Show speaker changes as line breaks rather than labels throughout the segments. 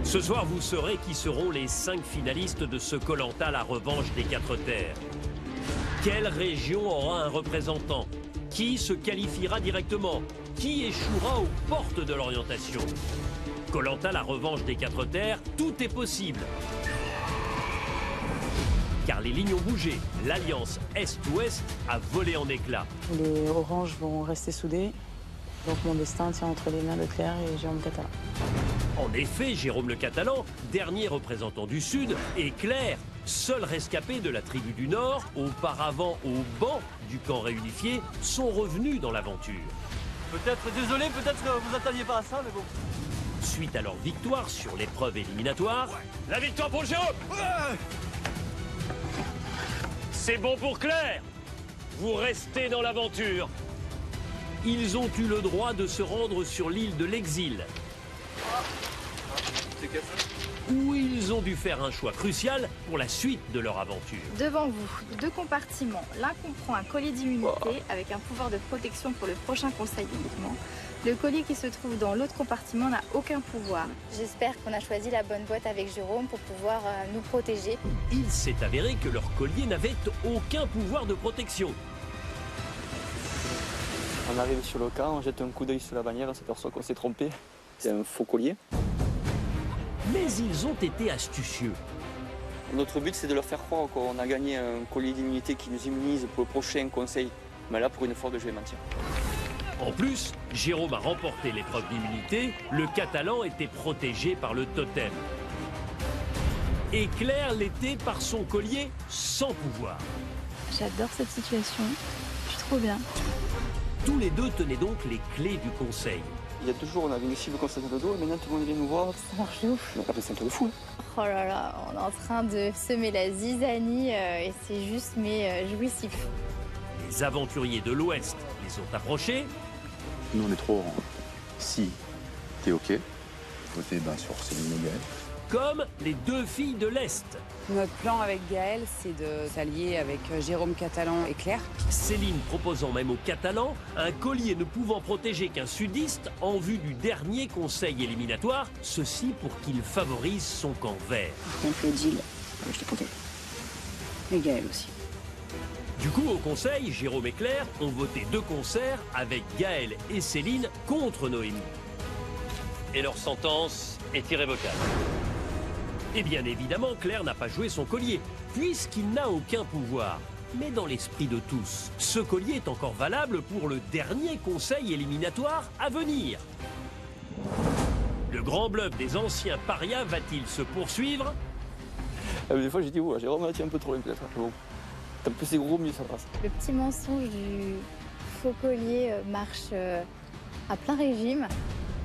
Ce soir, vous saurez qui seront les 5 finalistes de ce Koh-Lanta, la revanche des 4 terres. Quelle région aura un représentant? Qui se qualifiera directement? Qui échouera aux portes de l'orientation? Koh-Lanta, la revanche des 4 terres, tout est possible. Car les lignes ont bougé. L'alliance Est-Ouest a volé en éclats.
Les oranges vont rester soudés. Donc mon destin tient entre les mains de Claire et Jérôme Catalan.
En effet, Jérôme le Catalan, dernier représentant du Sud, et Claire, seul rescapé de la tribu du Nord, auparavant au banc du camp réunifié, sont revenus dans l'aventure.
Peut-être, désolé, peut-être que vous attendiez pas à ça, mais bon.
Suite à leur victoire sur l'épreuve éliminatoire, la victoire pour Jérôme! C'est bon pour Claire! Vous restez dans l'aventure. Ils ont eu le droit de se rendre sur l'île de l'Exil, où ils ont dû faire un choix crucial pour la suite de leur aventure.
Devant vous, 2 compartiments. L'un comprend un collier d'immunité avec un pouvoir de protection pour le prochain conseil uniquement. Le collier qui se trouve dans l'autre compartiment n'a aucun pouvoir. J'espère qu'on a choisi la bonne boîte avec Jérôme pour pouvoir nous protéger.
Il s'est avéré que leur collier n'avait aucun pouvoir de protection.
On arrive sur le camp, on jette un coup d'œil sur la bannière, on s'aperçoit qu'on s'est trompé. C'est un faux collier.
Mais ils ont été astucieux.
Notre but, c'est de leur faire croire qu'on a gagné un collier d'immunité qui nous immunise pour le prochain conseil. Mais là, pour une fois, je vais mentir.
En plus, Jérôme a remporté l'épreuve d'immunité, le Catalan était protégé par le totem. Et Claire l'était par son collier sans pouvoir.
J'adore cette situation. Je suis trop bien.
Tous les deux tenaient donc les clés du conseil.
Il y a 2 jours, on avait une cible comme ça sur le dos, et maintenant tout le monde vient nous voir.
Ça marche de ouf.
Après, c'est un truc de fou.
Oh là là, on est en train de semer la zizanie et c'est juste jouissif.
Les aventuriers de l'Ouest les ont approchés.
Nous, on est trop orange. Si t'es OK, votez sur Céline et Gaël.
Comme les 2 filles de l'Est.
Notre plan avec Gaël, c'est de s'allier avec Jérôme Catalan et Claire.
Céline proposant même aux Catalans un collier ne pouvant protéger qu'un sudiste en vue du dernier conseil éliminatoire, ceci pour qu'il favorise son camp vert.
Par contre, Gilles, je te protège. Et Gaël aussi.
Du coup, au conseil, Jérôme et Claire ont voté de concert avec Gaël et Céline contre Noémie. Et leur sentence est irrévocable. Et bien évidemment, Claire n'a pas joué son collier, puisqu'il n'a aucun pouvoir. Mais dans l'esprit de tous, ce collier est encore valable pour le dernier conseil éliminatoire à venir. Le grand bluff des anciens parias va-t-il se poursuivre?
Des fois, j'ai dit, oh, Jérôme, tu es un peu trop loin peut-être. Bon, tant plus c'est gros, mieux ça passe.
Le petit mensonge du faux collier marche à plein régime.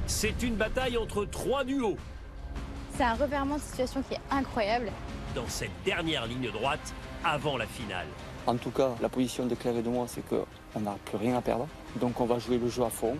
C'est une bataille entre 3 duos.
C'est un revirement de situation qui est incroyable.
Dans cette dernière ligne droite, avant la finale.
En tout cas, la position de Claire et de moi, c'est qu'on n'a plus rien à perdre. Donc on va jouer le jeu à fond.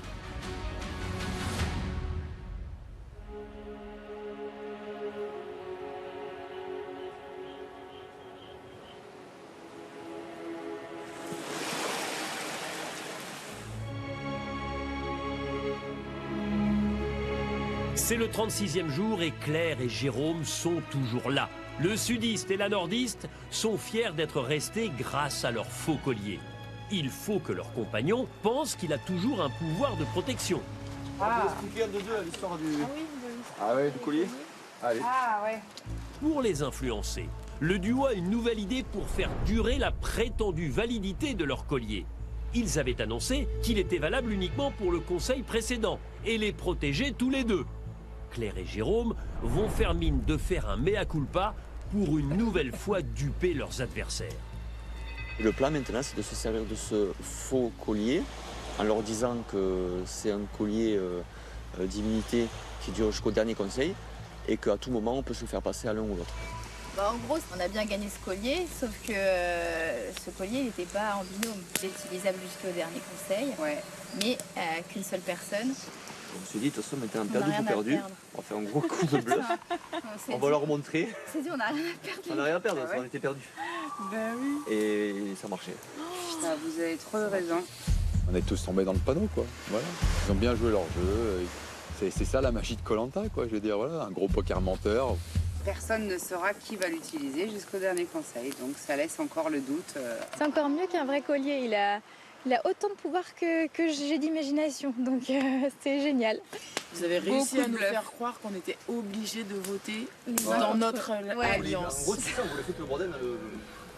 C'est le 36e jour et Claire et Jérôme sont toujours là. Le sudiste et la nordiste sont fiers d'être restés grâce à leur faux collier. Il faut que leur compagnon pense qu'il a toujours un pouvoir de protection.
On peut expliquer un de deux l'histoire du...
Ah ouais, du collier? Allez.
Ah ouais.
Pour les influencer, le duo a une nouvelle idée pour faire durer la prétendue validité de leur collier. Ils avaient annoncé qu'il était valable uniquement pour le conseil précédent et les protéger tous les deux. Claire et Jérôme vont faire mine de faire un mea culpa pour une nouvelle fois duper leurs adversaires.
Le plan maintenant, c'est de se servir de ce faux collier en leur disant que c'est un collier d'immunité qui dure jusqu'au dernier conseil et qu'à tout moment, on peut se faire passer à l'un ou l'autre.
En gros, on a bien gagné ce collier, sauf que ce collier il n'était pas en binôme. Il est utilisable jusqu'au dernier conseil, mais qu'une seule personne.
On s'est dit, de toute façon, maintenant,
On
perdu
n'a rien
pour
à
perdu.
perdre.
On va faire un gros coup de bluff. On va leur montrer.
On s'est dit, on n'a rien à perdre.
On n'a rien à perdre, on était perdus.
Ben oui.
Et ça marchait.
Putain, vous avez trop de raison.
On est tous tombés dans le panneau, quoi. Voilà. Ils ont bien joué leur jeu. C'est ça la magie de Koh-Lanta, quoi. Je veux dire, voilà, un gros poker menteur.
Personne ne saura qui va l'utiliser jusqu'au dernier conseil, donc ça laisse encore le doute.
C'est encore mieux qu'un vrai collier, il a autant de pouvoir que j'ai d'imagination, donc c'est génial.
Vous avez réussi à nous
bluff.
faire croire qu'on était obligés de voter
Ouais.
dans notre
Ouais.
alliance.
En gros, c'est ça, on voulait foutre le bordel dans le...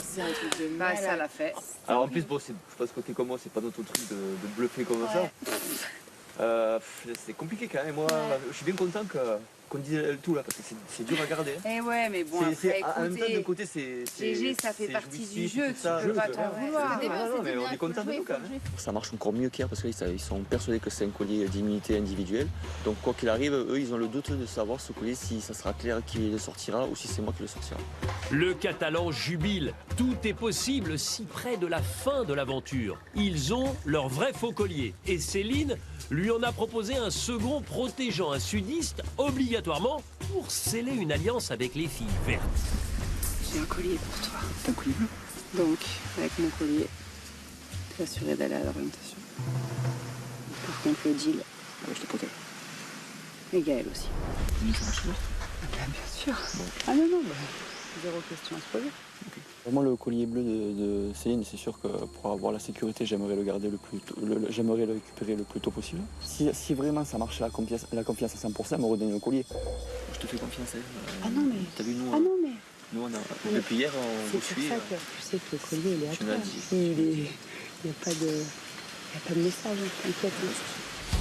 C'est un truc de
Bah,
malade.
ça l'a fait.
Alors en plus, bon, je pense que t'es comme moi, c'est pas notre truc de bluffer comme ça. C'est compliqué quand même. Moi, je suis bien content qu'on dise tout là, parce que c'est dur à garder.
Eh ouais, mais bon,
C'est-
après,
en même temps, d'un
écoutez,
côté, c'est
GG, ça fait
c'est
partie du
jouissif,
jeu,
tout
tu
ça.
peux pas
Ouais,
t'en
ouais.
vouloir.
Non, mais on est content de nous quand même.
Ça marche encore mieux qu'hier parce qu'ils sont persuadés que c'est un collier d'immunité individuelle. Donc quoi qu'il arrive, eux, ils ont le doute de savoir ce collier, si ça sera clair qui le sortira ou si c'est moi qui le sortira.
Le Catalan jubile. Tout est possible si près de la fin de l'aventure. Ils ont leur vrai faux collier. Et Céline lui en a proposé un second protégeant un sudiste obligatoirement pour sceller une alliance avec les filles vertes.
J'ai un collier pour toi. Un collier bleu. Donc, avec mon collier, t'es assuré d'aller à l'orientation. Par contre, le deal, je te protège. Et Gaël aussi. Bien sûr. Ah non, zéro question à se poser.
Moi, le collier bleu de Céline, c'est sûr que pour avoir la sécurité, j'aimerais le garder j'aimerais le récupérer le plus tôt possible. Si vraiment ça marche la confiance à 100%, elle me redonne le collier. Je te fais confiance.
Ah non, mais.
T'as vu, nous,
Ah non, mais.
nous depuis hier, on
C'est
vous
pour
suit.
ça que tu sais que le collier, il est à
tu
toi.
m'as dit.
Il n'y a pas de message, t'inquiète.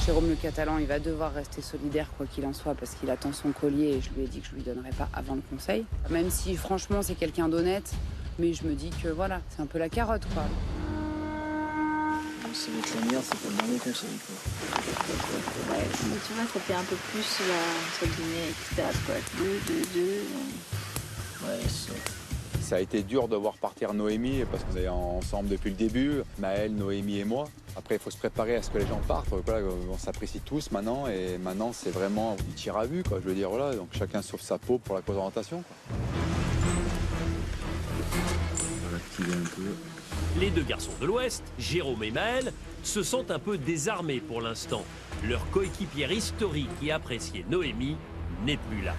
Jérôme le Catalan, il va devoir rester solidaire quoi qu'il en soit parce qu'il attend son collier et je lui ai dit que je lui donnerais pas avant le conseil. Même si franchement c'est quelqu'un d'honnête, mais je me dis que voilà, c'est un peu la carotte quoi.
C'est avec la merde, c'est pas le dernier conseil.
Ouais, mais tu vois, ça fait un peu plus la guillemets équitable, quoi. 2.
Ouais, ça.
Ça a été dur de voir partir Noémie parce qu'on est ensemble depuis le début, Maëlle, Noémie et moi. Après, il faut se préparer à ce que les gens partent. Voilà, on s'apprécie tous maintenant et maintenant, c'est vraiment du tir à vue. Quoi. Je veux dire, voilà, donc chacun sauve sa peau pour la cause d'orientation. Quoi.
On va activer un peu.
Les deux garçons de l'Ouest, Jérôme et Maël, se sentent un peu désarmés pour l'instant. Leur coéquipière historique et appréciée Noémie n'est plus là.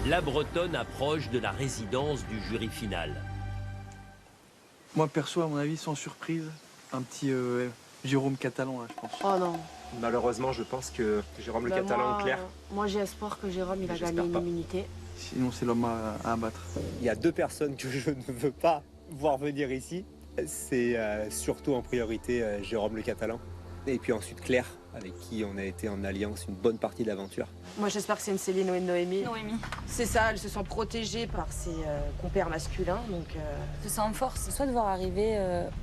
La Bretonne approche de la résidence du jury final.
Moi, perso, à mon avis, sans surprise, un petit Jérôme Catalan, là, je pense.
Oh non.
Malheureusement, je pense que Jérôme le Catalan, clair.
Moi, j'ai espoir que Jérôme il a
J'espère
gagné une
pas.
immunité.
Sinon, c'est l'homme à abattre.
Il y a deux personnes que je ne veux pas voir venir ici. C'est surtout en priorité Jérôme le Catalan. Et puis ensuite Claire, avec qui on a été en alliance une bonne partie de l'aventure.
Moi, j'espère que c'est une Céline ou une Noémie.
Noémie.
C'est ça, elles se sentent protégées par ses compères masculins. Donc,
Je sens en force.
C'est soit de voir arriver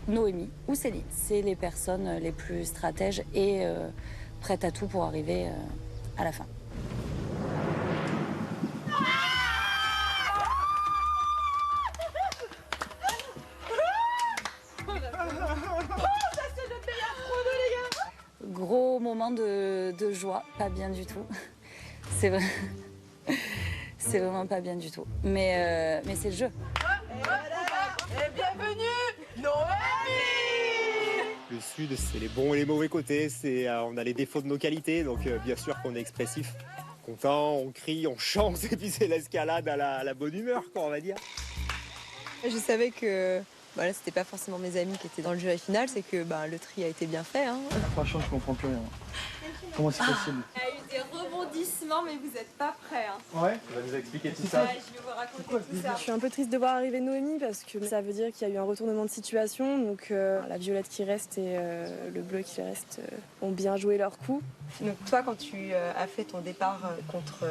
Noémie ou Céline. C'est les personnes les plus stratèges et prêtes à tout pour arriver à la fin. Gros moment de joie, pas bien du tout. C'est vrai. C'est vraiment pas bien du tout. Mais c'est le jeu.
Et bienvenue, Noémie!
Le Sud, c'est les bons et les mauvais côtés. On a les défauts de nos qualités, donc bien sûr qu'on est expressif. Content, on crie, on chante, et puis c'est l'escalade à la bonne humeur, quoi, on va dire.
Je savais que voilà, c'était pas forcément mes amis qui étaient dans le jury final, c'est que le tri a été bien fait. Hein.
Franchement, je comprends plus rien. Comment c'est possible?
Il y a eu des rebondissements, mais vous n'êtes pas prêts. Hein.
Ouais.
Tu vas nous expliquer tout
Ouais, je vais vous raconter tout ça.
Je suis un peu triste de voir arriver Noémie parce que ça veut dire qu'il y a eu un retournement de situation. Donc la violette qui reste et le bleu qui reste ont bien joué leur coup.
Donc toi, quand tu as fait ton départ contre...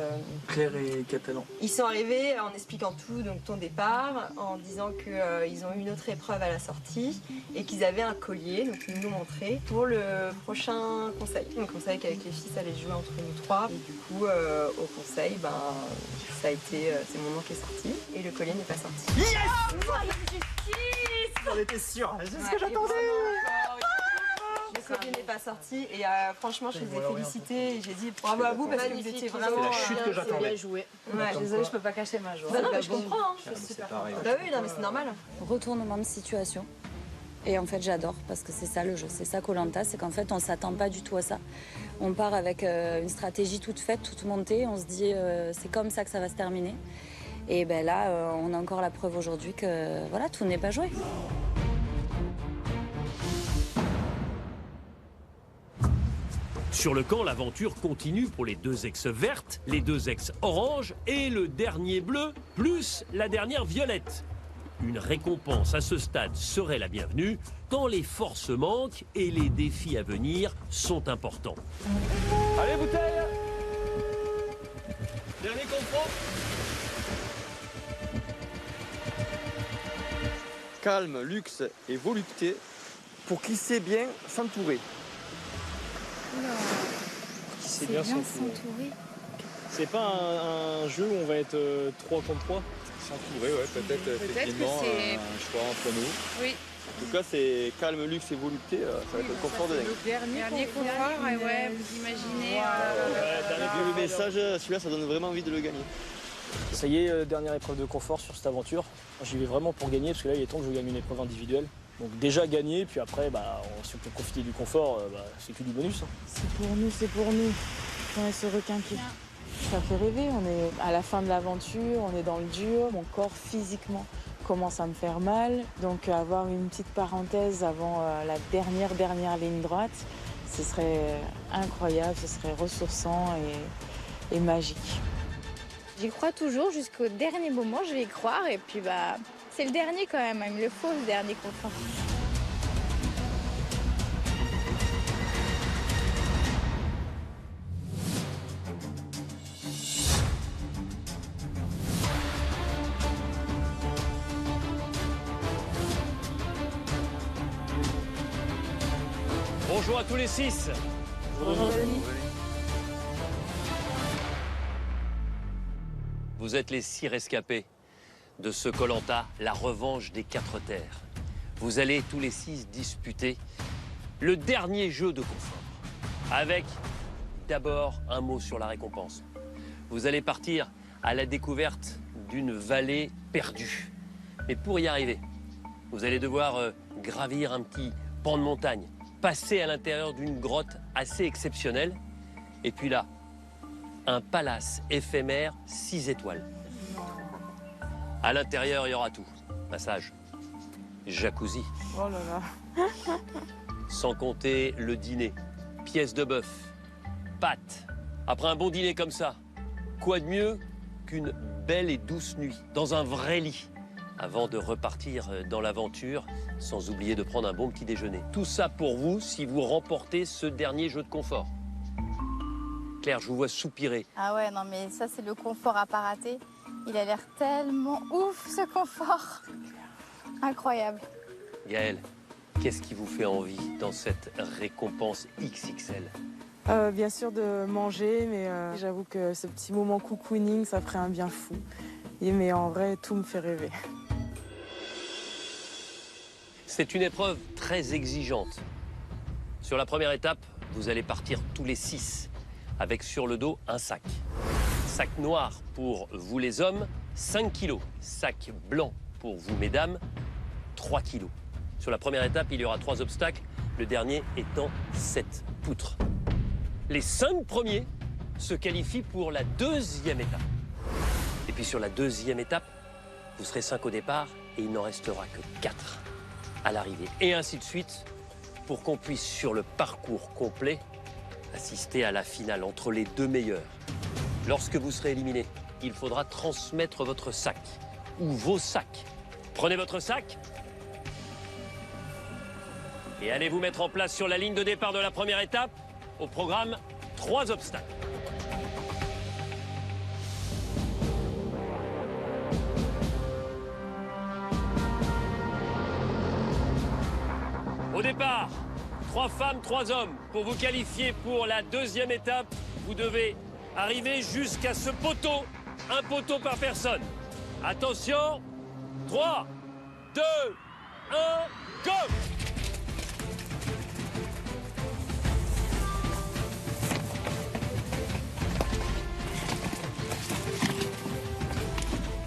Claire et Catalan.
Ils sont arrivés en expliquant tout, donc ton départ, en disant qu'ils ont eu une autre épreuve à la sortie et qu'ils avaient un collier, donc ils nous l'ont montré, pour le prochain conseil. Donc on savait qu'avec les filles, ça allait se jouer entre nous trois. Et du coup, au conseil, ça a été, c'est mon nom qui est sorti et le collier n'est pas sorti.
Yes! J'en étais sûre, c'est ce que j'attendais.
collier n'est pas sorti et franchement je les ai félicités et j'ai dit bravo à vous parce que vous étiez vraiment...
C'est la chute que j'attendais.
Bien joué.
Ouais.
Désolée, je peux pas cacher ma joie.
Bah non mais je comprends, hein. Je suis super contente. Bah oui, non mais c'est normal.
Retournement de situation. Et en fait, j'adore parce que c'est ça le jeu, c'est ça Koh-Lanta, c'est qu'en fait, on s'attend pas du tout à ça. On part avec une stratégie toute faite, toute montée, on se dit c'est comme ça que ça va se terminer. Et ben là, on a encore la preuve aujourd'hui que voilà, tout n'est pas joué.
Sur le camp, l'aventure continue pour les 2 ex vertes, les 2 ex orange et le dernier bleu, plus la dernière violette. Une récompense à ce stade serait la bienvenue, tant les forces manquent et les défis à venir sont importants.
Allez, bouteille! Dernier confort.
Calme, luxe et volupté pour glisser bien, s'entourer.
C'est bien s'entourer. C'est pas un jeu où on va être 3 contre 3?
S'entourer, ouais, peut-être effectivement un choix entre nous.
Oui.
En tout cas, c'est calme, luxe et volupté, ça va être le confort de dingue.
Dernier confort, ouais, vous imaginez.
Vu le message, celui-là, ça donne vraiment envie de le gagner.
Ça y est, dernière épreuve de confort sur cette aventure. J'y vais vraiment pour gagner, parce que là, il est temps que je gagne une épreuve individuelle. Donc déjà gagner, puis après, si on peut profiter du confort, c'est que du bonus.
C'est pour nous, c'est pour nous. On est ce requinqué. Ça fait rêver, on est à la fin de l'aventure, on est dans le dur, mon corps physiquement commence à me faire mal. Donc avoir une petite parenthèse avant la dernière ligne droite, ce serait incroyable, ce serait ressourçant et magique.
J'y crois toujours jusqu'au dernier moment, je vais y croire et puis c'est le dernier quand même, il me le faut le dernier confort.
Bonjour à tous les 6.
Bonjour.
Vous êtes les 6 rescapés de ce Koh-Lanta, la revanche des 4 terres. Vous allez tous les 6 disputer le dernier jeu de confort. Avec d'abord un mot sur la récompense. Vous allez partir à la découverte d'une vallée perdue. Mais pour y arriver, vous allez devoir gravir un petit pan de montagne, passer à l'intérieur d'une grotte assez exceptionnelle. Et puis là, un palace éphémère 6 étoiles. À l'intérieur, il y aura tout. Massage, jacuzzi.
Oh là là.
Sans compter le dîner. Pièces de bœuf, pâtes. Après un bon dîner comme ça, quoi de mieux qu'une belle et douce nuit dans un vrai lit avant de repartir dans l'aventure, sans oublier de prendre un bon petit déjeuner. Tout ça pour vous si vous remportez ce dernier jeu de confort. Claire, je vous vois soupirer.
Ah ouais, non mais ça c'est le confort à pas rater. Il a l'air tellement ouf ce confort. Incroyable.
Gaëlle, qu'est-ce qui vous fait envie dans cette récompense XXL?
Bien sûr de manger, mais j'avoue que ce petit moment cocooning, ça ferait un bien fou. Mais en vrai, tout me fait rêver.
C'est une épreuve très exigeante. Sur la première étape, vous allez partir tous les 6, avec sur le dos un sac. Sac noir pour vous les hommes, 5 kilos. Sac blanc pour vous mesdames, 3 kilos. Sur la première étape, il y aura 3 obstacles, le dernier étant 7 poutres. Les 5 premiers se qualifient pour la 2e étape. Et puis sur la 2e étape, vous serez 5 au départ et il n'en restera que 4 à l'arrivée. Et ainsi de suite, pour qu'on puisse, sur le parcours complet, assister à la finale entre les 2 meilleurs. Lorsque vous serez éliminé, il faudra transmettre votre sac ou vos sacs. Prenez votre sac et allez vous mettre en place sur la ligne de départ de la première étape. Au programme, 3 obstacles. Au départ, 3 femmes, 3 hommes. Pour vous qualifier pour la 2e étape, vous devez arriver jusqu'à ce poteau. Un poteau par personne. Attention, 3, 2, 1, go!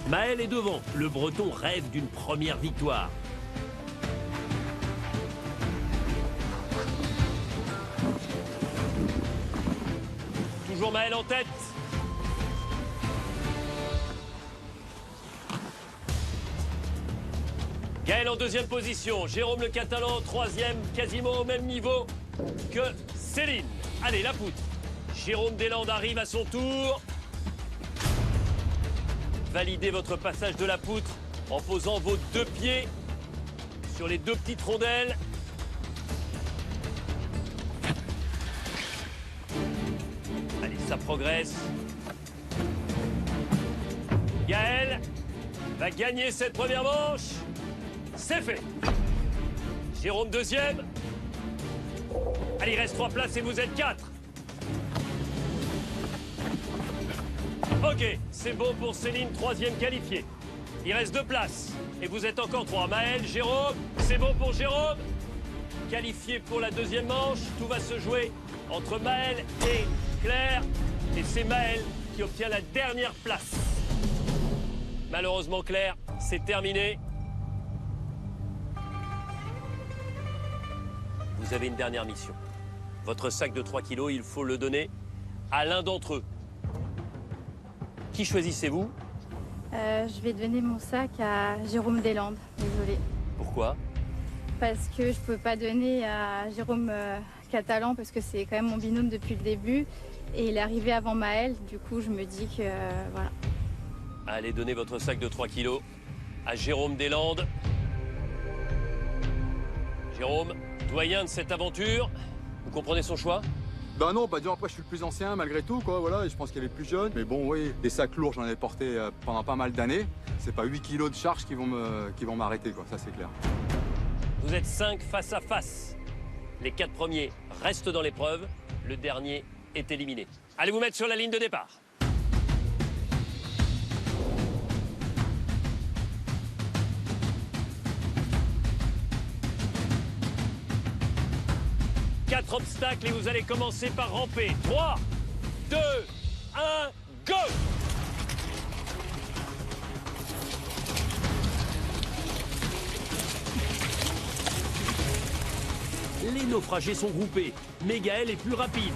Maël est devant. Le Breton rêve d'une première victoire. Toujours Maël en tête. Gaël en deuxième position. Jérôme le Catalan en troisième, quasiment au même niveau que Céline. Allez, la poutre. Jérôme Deslandes arrive à son tour. Validez votre passage de la poutre en posant vos deux pieds sur les deux petites rondelles. Allez, ça progresse. Gaël va gagner cette première manche. C'est fait. Jérôme deuxième. Allez, il reste 3 places et vous êtes 4. Ok, c'est bon pour Céline, troisième qualifiée. Il reste 2 places et vous êtes encore 3. Maël, Jérôme, c'est bon pour Jérôme. Qualifié pour la deuxième manche, tout va se jouer entre Maël et Claire. Et c'est Maël qui obtient la dernière place. Malheureusement, Claire, c'est terminé. Vous avez une dernière mission. Votre sac de 3 kilos, il faut le donner à l'un d'entre eux. Qui choisissez-vous?
Je vais donner mon sac à Jérôme Deslandes, désolé.
Pourquoi?
Parce que je ne peux pas donner à Jérôme Catalan parce que c'est quand même mon binôme depuis le début. Et il est arrivé avant Maël, du coup je me dis que voilà.
Allez, donnez votre sac de 3 kilos à Jérôme Deslandes. Jérôme, doyen de cette aventure, vous comprenez son choix?
Ben non, disons après je suis le plus ancien malgré tout, quoi, voilà, et je pense qu'il y avait plus jeune. Mais bon, oui, des sacs lourds, j'en ai porté pendant pas mal d'années. C'est pas 8 kilos de charge qui vont m'arrêter, quoi, ça c'est clair.
Vous êtes 5 face à face. Les 4 premiers restent dans l'épreuve, le dernier est éliminé. Allez vous mettre sur la ligne de départ. Quatre obstacles et vous allez commencer par ramper. 3, 2, 1, go! Les naufragés sont groupés, mais Gaël est plus rapide.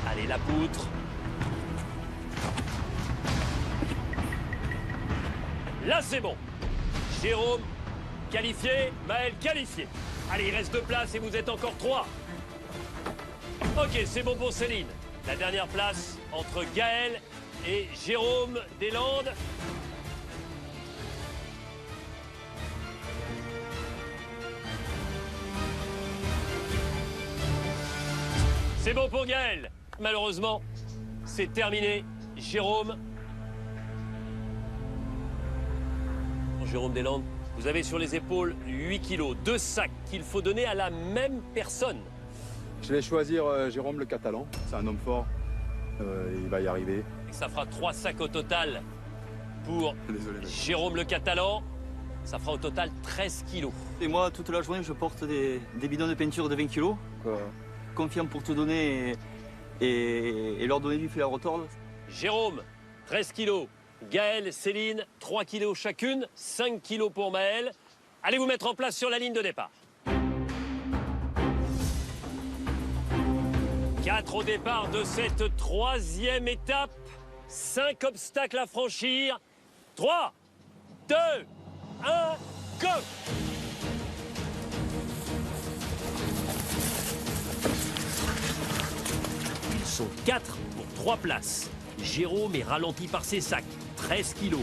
Allez, la poutre. Là, c'est bon. Jérôme, qualifié. Maël, qualifié. Allez, il reste 2 places et vous êtes encore 3. Ok, c'est bon pour Céline. La dernière place entre Gaël et Jérôme Deslandes. C'est bon pour Gaël. Malheureusement, c'est terminé. Jérôme. Jérôme Deslandes, vous avez sur les épaules 8 kilos, 2 sacs qu'il faut donner à la même personne.
Je vais choisir Jérôme le Catalan, c'est un homme fort, il va y arriver.
Et ça fera 3 sacs au total pour Jérôme le Catalan. Ça fera au total 13 kilos.
Et moi, toute la journée, je porte des bidons de peinture de 20 kilos. Confiant pour tout donner et leur donner du fil à retordre.
Jérôme, 13 kilos. Gaël, Céline, 3 kilos chacune, 5 kilos pour Maël. Allez vous mettre en place sur la ligne de départ. 4 au départ de cette 3e étape. 5 obstacles à franchir. 3, 2, 1, go! Ils sont 4 pour 3 places. Jérôme est ralenti par ses sacs, 13 kilos.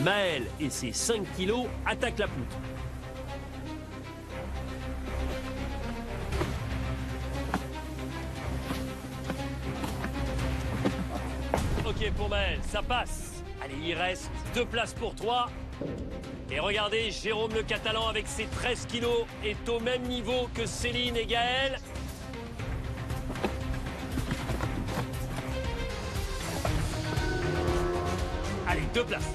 Maël et ses 5 kilos attaquent la poutre. Ok pour Maël, ça passe. Allez, il reste 2 places pour 3. Et regardez, Jérôme le Catalan avec ses 13 kilos est au même niveau que Céline et Gaël. Allez, 2 places.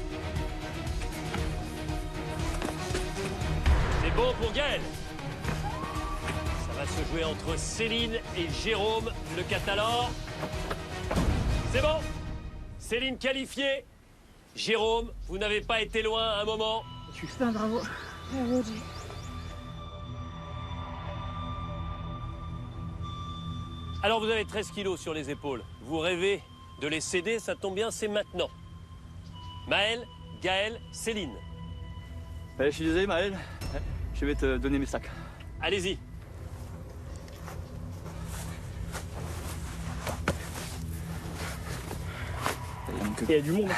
C'est bon pour Gaël. Ça va se jouer entre Céline et Jérôme le Catalan. C'est bon. Céline qualifiée. Jérôme, vous n'avez pas été loin à un moment.
Super, bravo. Bravo, Dieu.
Alors vous avez 13 kilos sur les épaules. Vous rêvez de les céder, ça tombe bien, c'est maintenant. Maël, Gaël, Céline.
Je suis désolé Maël, je vais te donner mes sacs.
Allez-y.
Il y a du monde.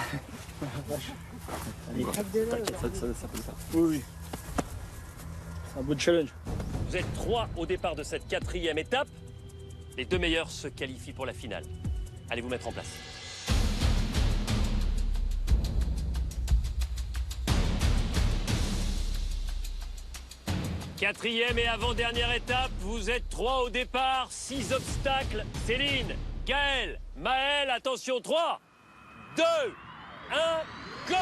Allez,
ça peut le faire.
Oui, oui. C'est un beau challenge.
Vous êtes 3 au départ de cette 4e étape. Les 2 meilleurs se qualifient pour la finale. Allez vous mettre en place. Quatrième et avant-dernière étape, vous êtes 3 au départ, 6 obstacles. Céline, Gaël, Maël, attention, 3, 2, 1, go!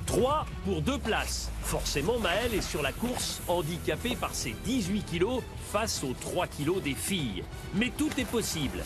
3 pour 2 places. Forcément, Maël est sur la course, handicapé par ses 18 kilos face aux 3 kilos des filles. Mais tout est possible.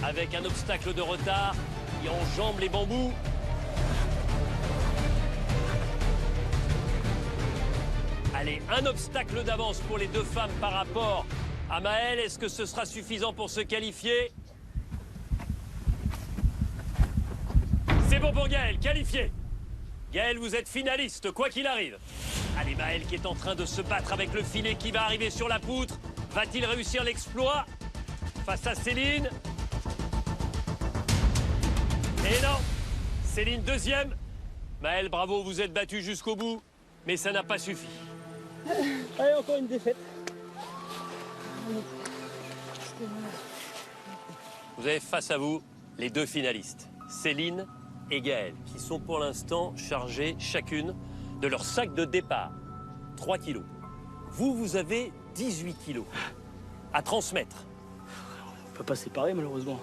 Avec un obstacle de retard, il enjambe les bambous. Allez, un obstacle d'avance pour les 2 femmes par rapport à Maël. Est-ce que ce sera suffisant pour se qualifier? C'est bon pour Gaël, qualifié. Gaël, vous êtes finaliste, quoi qu'il arrive. Allez, Maël qui est en train de se battre avec le filet qui va arriver sur la poutre. Va-t-il réussir l'exploit face à Céline? Et non, Céline 2e. Maël, bravo, vous êtes battu jusqu'au bout, mais ça n'a pas suffi.
Allez, encore une défaite.
Vous avez face à vous les 2 finalistes, Céline et Gaël, qui sont pour l'instant chargées chacune de leur sac de départ, 3 kilos. Vous avez 18 kilos à transmettre.
On ne peut pas séparer, malheureusement.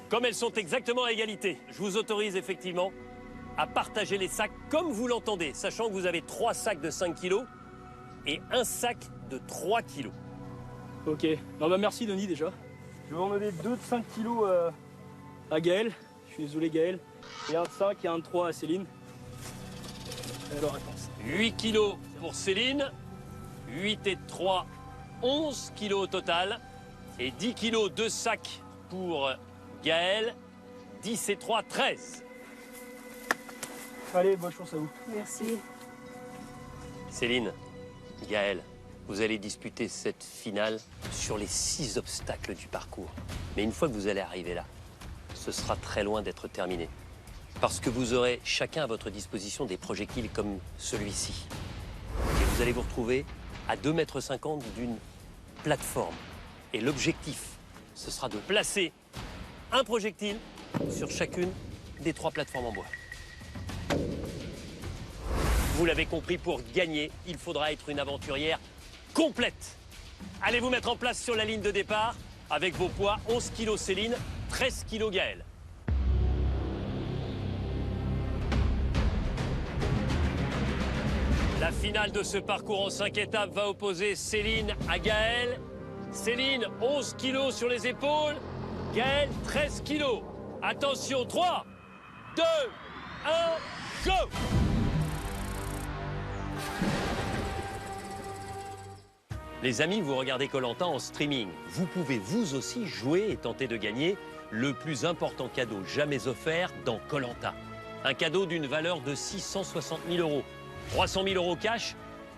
Comme elles sont exactement à égalité, je vous autorise effectivement à partager les sacs comme vous l'entendez, sachant que vous avez 3 sacs de 5 kilos et un sac de 3 kilos.
Ok. Non, bah merci Denis déjà. Je vais en donner 2 de 5 kilos à Gaël. Je suis désolé Gaël. Et un de 5 et un de 3 à Céline. Alors réponse.
8 kilos pour Céline, 8 et 3, 11 kilos au total. Et 10 kilos de sacs pour Gaël, 10 et 3, 13.
Allez, bonne chance à vous.
Merci.
Céline, Gaël, vous allez disputer cette finale sur les 6 obstacles du parcours. Mais une fois que vous allez arriver là, ce sera très loin d'être terminé. Parce que vous aurez chacun à votre disposition des projectiles comme celui-ci. Et vous allez vous retrouver à 2,50 m d'une plateforme. Et l'objectif, ce sera de placer un projectile sur chacune des 3 plateformes en bois. Vous l'avez compris, pour gagner, il faudra être une aventurière complète. Allez vous mettre en place sur la ligne de départ avec vos poids, 11 kg Céline, 13 kg Gaël. La finale de ce parcours en 5 étapes va opposer Céline à Gaël. Céline, 11 kilos sur les épaules. Gaël, 13 kilos. Attention, 3, 2, 1, go! Les amis, vous regardez Koh-Lanta en streaming. Vous pouvez vous aussi jouer et tenter de gagner le plus important cadeau jamais offert dans Koh-Lanta. Un cadeau d'une valeur de 660 000 €. 300 000 € cash,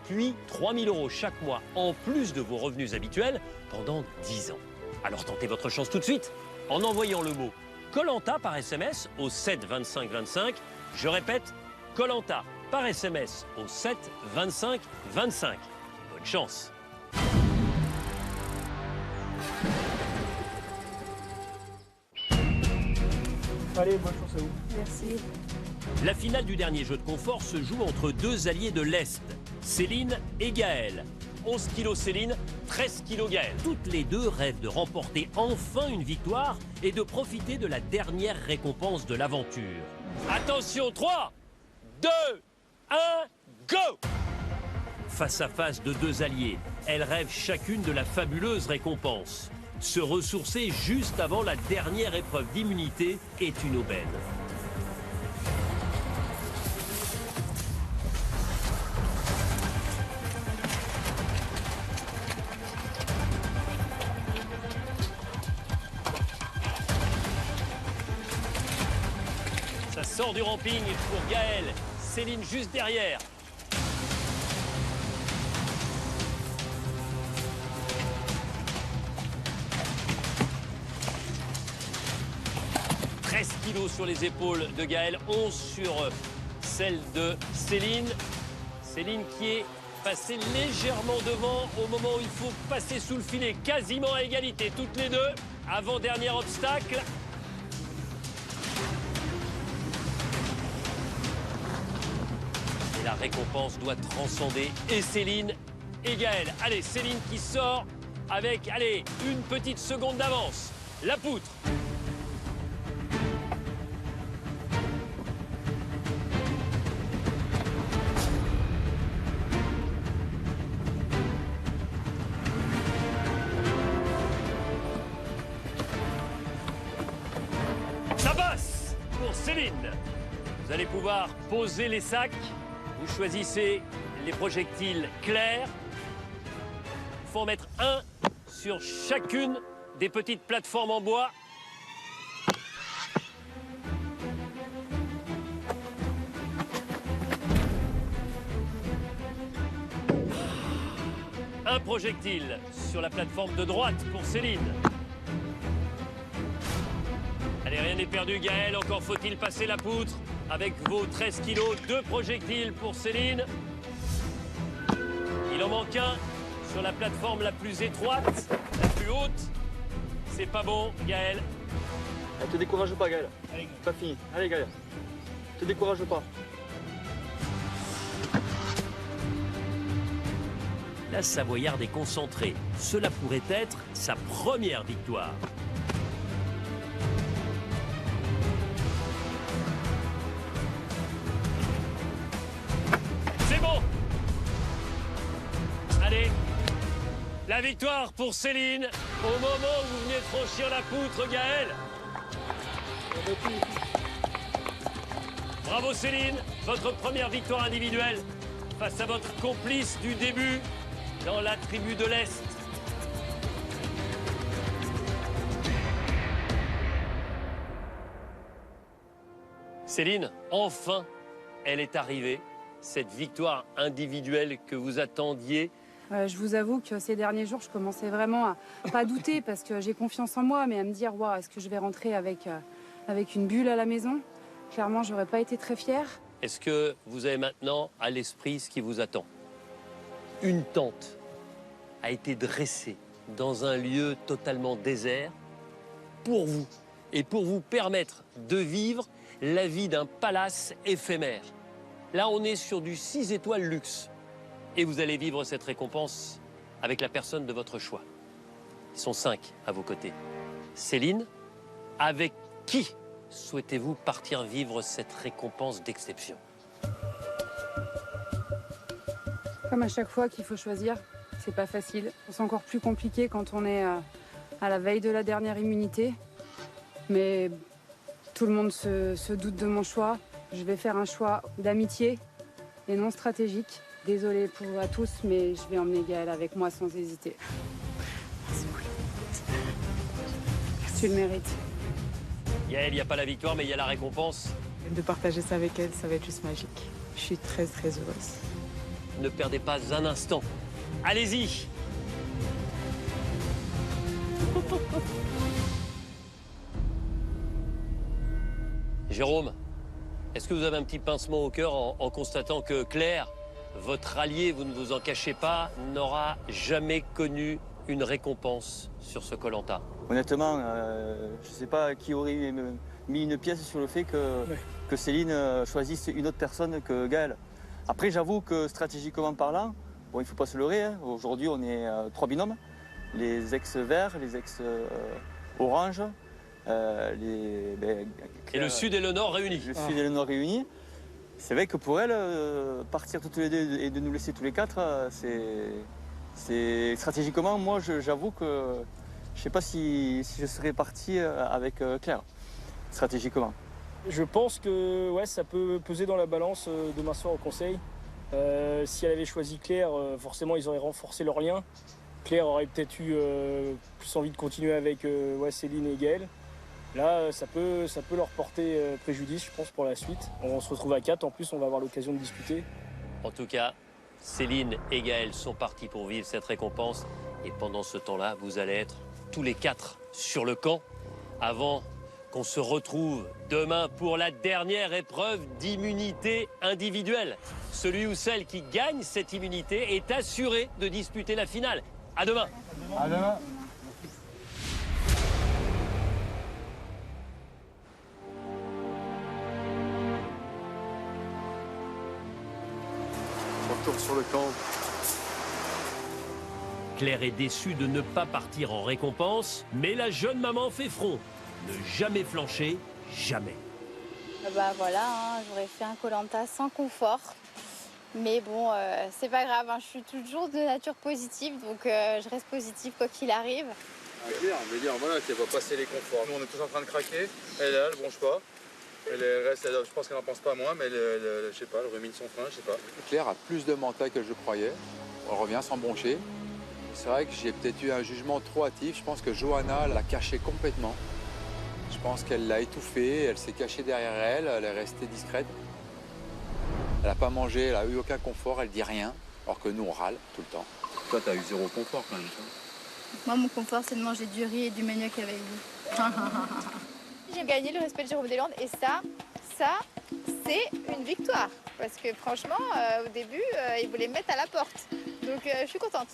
puis 3 000 € chaque mois, en plus de vos revenus habituels, pendant 10 ans. Alors tentez votre chance tout de suite en envoyant le mot Koh-Lanta par SMS au 7 25 25. Je répète, Koh-Lanta par SMS au 7 25 25. Bonne chance!
Allez, bonne chance à vous.
Merci.
La finale du dernier jeu de confort se joue entre deux alliés de l'Est, Céline et Gaël. 11 kilos Céline, 13 kilos Gaël. Toutes les deux rêvent de remporter enfin une victoire et de profiter de la dernière récompense de l'aventure. Attention, 3, 2, 1, go! Face à face de deux alliés, elles rêvent chacune de la fabuleuse récompense. Se ressourcer juste avant la dernière épreuve d'immunité est une aubaine. Ça sort du ramping pour Gaël. Céline juste derrière. « 13 kilos sur les épaules de Gaël, 11 sur celle de Céline. Céline qui est passée légèrement devant au moment où il faut passer sous le filet, quasiment à égalité, toutes les deux. Avant-dernier obstacle. Et la récompense doit transcender et Céline et Gaël. Allez, Céline qui sort avec, allez, une petite seconde d'avance. La poutre. Ça passe pour Céline. Vous allez pouvoir poser les sacs. Vous choisissez les projectiles clairs. Il faut en mettre un sur chacune des petites plateformes en bois. Un projectile sur la plateforme de droite pour Céline. Allez, rien n'est perdu, Gaël. Encore faut-il passer la poutre avec vos 13 kilos. 2 projectiles pour Céline. Il en manque un sur la plateforme la plus étroite, la plus haute. C'est pas bon, Gaël.
Elle te décourage pas, Gaël.
Allez,
Pas fini. Allez, Gaël. Te décourage pas.
La Savoyarde est concentrée. Cela pourrait être sa première victoire. C'est bon. Allez. La victoire pour Céline. Au moment où vous venez de franchir la poutre, Gaël. Bravo Céline. Votre première victoire individuelle face à votre complice du début dans la tribu de l'Est. Céline, enfin, elle est arrivée, cette victoire individuelle que vous attendiez.
Je vous avoue que ces derniers jours, je commençais vraiment à pas douter parce que j'ai confiance en moi, mais à me dire, wow, est-ce que je vais rentrer avec une bulle à la maison? Clairement, j'aurais pas été très fière.
Est-ce que vous avez maintenant à l'esprit ce qui vous attend? Une tente a été dressée dans un lieu totalement désert pour vous et pour vous permettre de vivre la vie d'un palace éphémère. Là, on est sur du 6 étoiles luxe et vous allez vivre cette récompense avec la personne de votre choix. Ils sont 5 à vos côtés. Céline, avec qui souhaitez-vous partir vivre cette récompense d'exception?
Comme à chaque fois qu'il faut choisir, c'est pas facile. C'est encore plus compliqué quand on est à la veille de la dernière immunité. Mais tout le monde se doute de mon choix. Je vais faire un choix d'amitié et non stratégique. Désolée à tous, mais je vais emmener Gaëlle avec moi sans hésiter. Tu le mérites.
Gaëlle, il n'y a pas la victoire, mais il y a la récompense.
De partager ça avec elle, ça va être juste magique. Je suis très très heureuse.
Ne perdez pas un instant. Allez-y! Jérôme, est-ce que vous avez un petit pincement au cœur en constatant que Claire, votre allié, vous ne vous en cachez pas, n'aura jamais connu une récompense sur ce Koh-Lanta?
Honnêtement, je ne sais pas qui aurait mis une pièce sur le fait que Céline choisisse une autre personne que Gaëlle. Après, j'avoue que stratégiquement parlant, bon, il ne faut pas se leurrer, hein. Aujourd'hui, on est 3 binômes, les ex-verts, les ex-oranges,
et le Sud et le Nord réunis.
Le Sud et le Nord réunis. C'est vrai que pour elle, partir toutes les deux et de nous laisser tous les quatre, c'est stratégiquement, moi, j'avoue que je ne sais pas si je serais parti avec Claire, stratégiquement.
Je pense que ouais, ça peut peser dans la balance demain soir au conseil. Si elle avait choisi Claire, forcément ils auraient renforcé leur lien. Claire aurait peut-être eu plus envie de continuer avec Céline et Gaëlle. Là, ça peut leur porter préjudice, je pense, pour la suite. On se retrouve à 4, en plus on va avoir l'occasion de discuter.
En tout cas, Céline et Gaëlle sont partis pour vivre cette récompense. Et pendant ce temps-là, vous allez être tous les 4 sur le camp avant qu'on se retrouve demain pour la dernière épreuve d'immunité individuelle. Celui ou celle qui gagne cette immunité est assuré de disputer la finale. À demain.
À demain.
Retour sur le camp.
Claire est déçue de ne pas partir en récompense, mais la jeune maman fait front. Ne jamais flancher, jamais.
Bah voilà, hein, j'aurais fait un Koh-Lanta sans confort. Mais bon, c'est pas grave, hein, je suis toujours de nature positive, donc je reste positive quoi qu'il arrive.
Claire, on veut dire, voilà, qu'elle va passer les conforts. Nous, on est tous en train de craquer. Elle est là, elle bronche pas. Elle reste, je pense qu'elle n'en pense pas moins, mais je sais pas, elle rumine son frein, je sais pas. Claire a plus de mental que je croyais. Elle revient sans broncher. C'est vrai que j'ai peut-être eu un jugement trop hâtif. Je pense que Johanna l'a caché complètement. Je pense qu'elle l'a étouffée, elle s'est cachée derrière elle, elle est restée discrète. Elle n'a pas mangé, elle n'a eu aucun confort, elle dit rien, alors que nous on râle tout le temps. Toi, tu as eu zéro confort quand même.
Moi, mon confort, c'est de manger du riz et du manioc avec vous. J'ai gagné le respect de Jérôme Deslandes et ça, c'est une victoire. Parce que franchement, au début, il voulait me mettre à la porte. Donc je suis contente.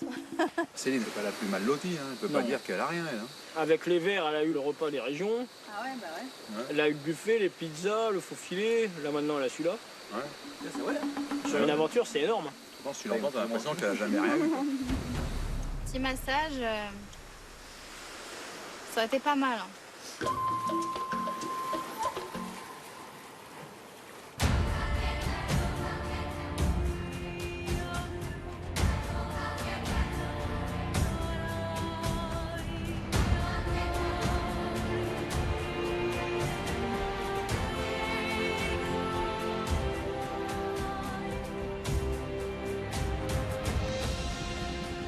Céline n'est pas la plus mal lotie, hein. Elle ne peut pas dire qu'elle a rien. Elle, hein.
Avec les verts, elle a eu le repas des régions.
Ah ouais, bah ouais.
Elle a eu le buffet, les pizzas, le faux filet. Là maintenant, elle a celui-là.
Ouais, c'est vrai.
Sur une aventure, c'est énorme.
Je pense que tu l'entends, t'as l'impression qu'elle n'a jamais rien eu.
Petit massage, ça aurait été pas mal. Hein.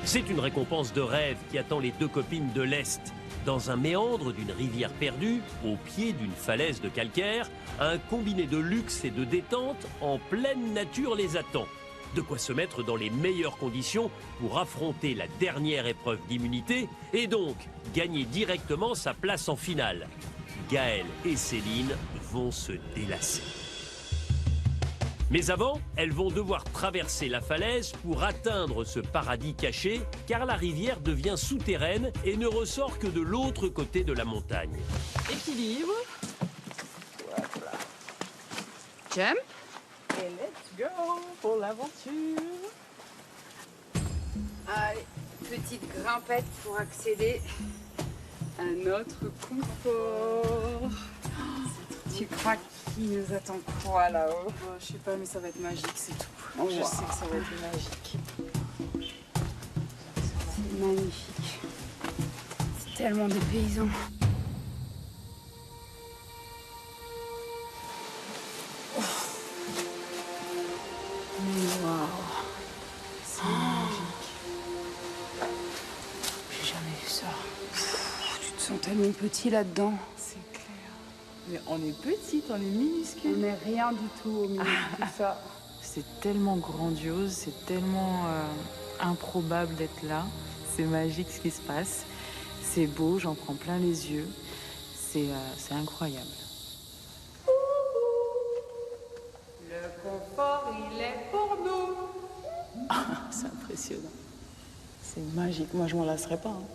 C'est une récompense de rêve qui attend les deux copines de l'Est. Dans un méandre d'une rivière perdue, au pied d'une falaise de calcaire, un combiné de luxe et de détente en pleine nature les attend. De quoi se mettre dans les meilleures conditions pour affronter la dernière épreuve d'immunité et donc gagner directement sa place en finale. Gaëlle et Céline vont se délasser. Mais avant, elles vont devoir traverser la falaise pour atteindre ce paradis caché, car la rivière devient souterraine et ne ressort que de l'autre côté de la montagne.
Équilibre.
Jump.
Et let's go pour l'aventure.
Allez, petite grimpette pour accéder à notre confort. Tu crois qu'il nous attend quoi là-haut?
Je sais pas, mais ça va être magique, c'est tout.
Oh,
je sais que ça va être magique.
Magnifique. C'est tellement des paysans. Waouh. C'est magique. J'ai jamais vu ça. Tu te sens tellement petit là-dedans.
C'est clair. Mais on est petite, on est minuscule.
On n'est rien du tout au milieu de tout ça.
C'est tellement grandiose, c'est tellement improbable d'être là. C'est magique ce qui se passe. C'est beau, j'en prends plein les yeux. C'est incroyable.
Le confort, il est pour nous.
C'est impressionnant. C'est magique. Moi, je m'en lasserai pas. Hein.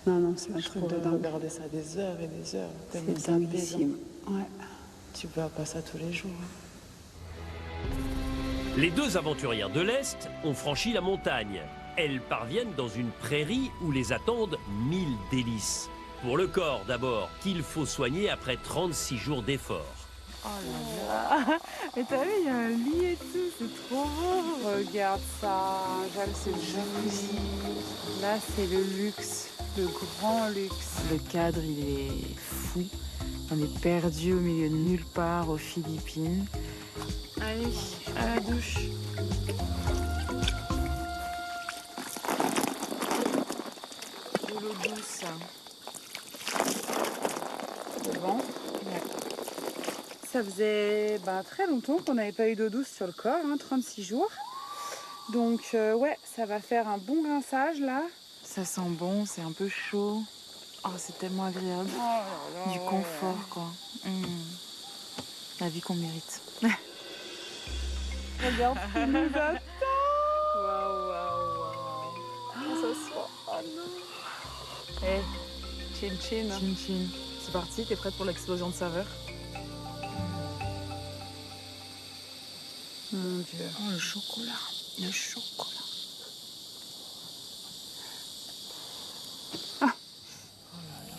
Non, c'est un
Je
truc de
pourrais
dingue.
regarder ça des heures et des heures.
C'est
Tellement
dinguissime. Ouais.
Tu peux pas ça tous les jours.
Les deux aventurières de l'Est ont franchi la montagne. Elles parviennent dans une prairie où les attendent 1000 délices. Pour le corps d'abord, qu'il faut soigner après 36 jours d'efforts.
Oh là là. Mais t'as vu, il y a un lit et tout, c'est trop beau.
Regarde ça, c'est le jacuzzi. Là, c'est le luxe, le grand luxe.
Le cadre, il est fou. On est perdu au milieu de nulle part aux Philippines. Allez, à la douche. De l'eau douce.
C'est bon. Ouais. Ça faisait très longtemps qu'on n'avait pas eu d'eau douce sur le corps, 36 jours. Donc ouais, ça va faire un bon rinçage là.
Ça sent bon, c'est un peu chaud. Oh, c'est tellement agréable.
Oh là là,
du confort, quoi. La vie qu'on mérite.
Regarde ce qui nous attend.
Waouh.
Ça sent. Oh non.
Hey, chin chin. Chin chin. C'est parti, t'es prête pour l'explosion de saveurs?
Mon Dieu.
Oh, le chocolat. Le chocolat.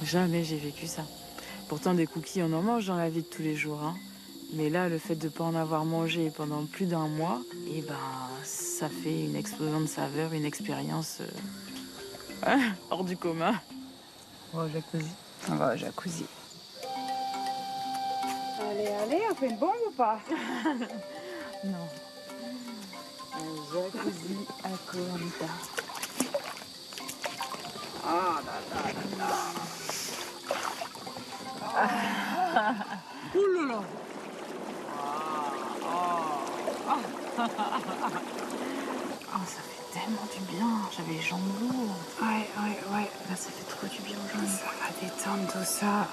Jamais j'ai vécu ça. Pourtant, des cookies, on en mange dans la vie de tous les jours. Hein. Mais là, le fait de ne pas en avoir mangé pendant plus d'un mois, eh ben, ça fait une explosion de saveurs, une expérience hors du commun. Oh, jacuzzi.
On va au jacuzzi. Allez, on fait une bombe ou pas?
Non. Un jacuzzi à Koh Lanta.
Ah là là là là.
Ouh là là. Oh, ça fait tellement du bien. J'avais les jambes lourdes.
Ouais.
Là, ça fait trop du bien aux jambes.
Ça va détendre tout ça.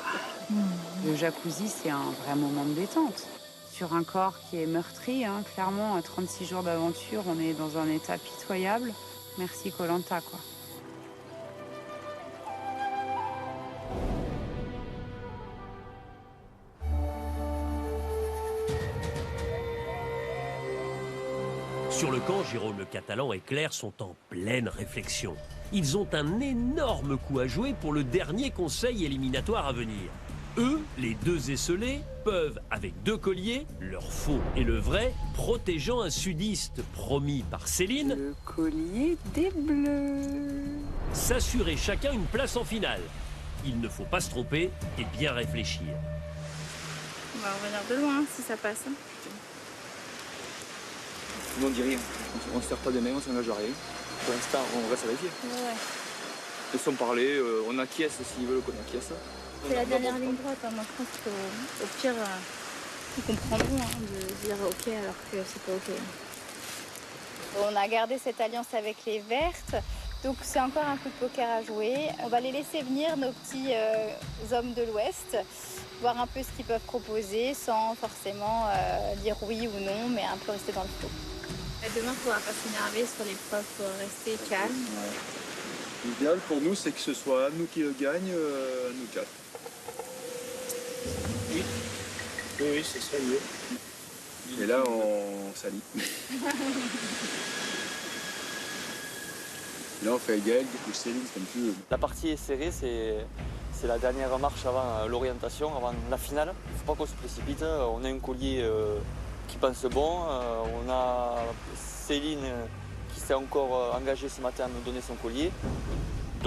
Le jacuzzi, c'est un vrai moment de détente. Sur un corps qui est meurtri, clairement, à 36 jours d'aventure, on est dans un état pitoyable. Merci Koh Lanta, quoi.
Sur le camp, Jérôme le Catalan et Claire sont en pleine réflexion. Ils ont un énorme coup à jouer pour le dernier conseil éliminatoire à venir. Eux, les deux esselés, peuvent, avec 2 colliers, leur faux et le vrai, protégeant un sudiste promis par Céline,
le collier des bleus,
s'assurer chacun une place en finale. Il ne faut pas se tromper et bien réfléchir.
On va revenir de loin si ça passe.
Nous on dit rien, on se serre pas des mains, on s'engage à rien. Pour l'instant, on reste à vérifier.
Ouais.
Laissons parler, on acquiesce s'ils veulent qu'on acquiesce.
C'est la dernière ligne droite, moi je pense qu'au pire, ils comprendront de dire ok alors que c'est pas ok. On a gardé cette alliance avec les vertes, donc c'est encore un coup de poker à jouer. On va les laisser venir, nos petits hommes de l'Ouest, voir un peu ce qu'ils peuvent proposer sans forcément dire oui ou non, mais un peu rester dans le flot. Demain, il ne faudra pas s'énerver sur l'épreuve, il faudra rester calme.
Ouais. L'idéal pour nous, c'est que ce soit nous qui le gagne, nous 4.
Oui, c'est ça mieux.
Et là, on s'allie. Là, on fait Gaël, du coup Céline, c'est un peu...
La partie est serrée, c'est la dernière marche avant l'orientation, avant la finale. Il ne faut pas qu'on se précipite. On a un collier qui pense bon. On a Céline qui s'est encore engagée ce matin à nous donner son collier.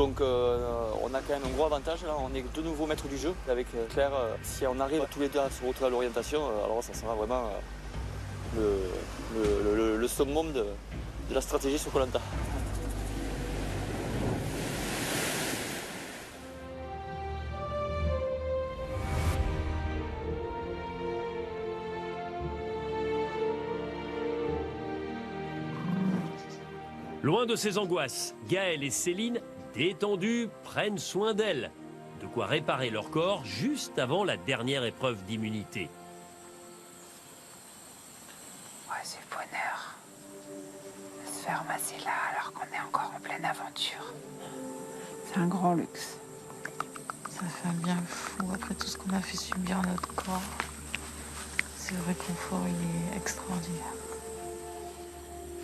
Donc on a quand même un gros avantage là, on est de nouveau maître du jeu avec Claire. Si on arrive tous les deux à se retrouver à l'orientation, alors ça sera vraiment le summum de la stratégie sur Koh Lanta.
Loin de ses angoisses, Gaël et Céline, détendues, prennent soin d'elles. De quoi réparer leur corps juste avant la dernière épreuve d'immunité.
Ouais, c'est le bonheur. De se faire masser là alors qu'on est encore en pleine aventure. C'est un grand luxe.
Ça fait un bien fou après tout ce qu'on a fait subir à notre corps. Ce réconfort, il est extraordinaire.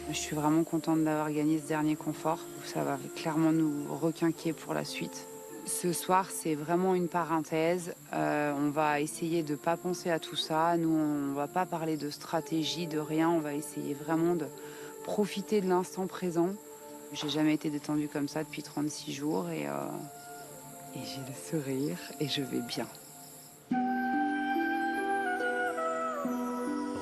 Je suis vraiment contente d'avoir gagné ce dernier confort. Ça va clairement nous requinquer pour la suite. Ce soir, c'est vraiment une parenthèse. On va essayer de ne pas penser à tout ça. Nous, on ne va pas parler de stratégie, de rien. On va essayer vraiment de profiter de l'instant présent. J'ai jamais été détendue comme ça depuis 36 jours et j'ai le sourire et je vais bien.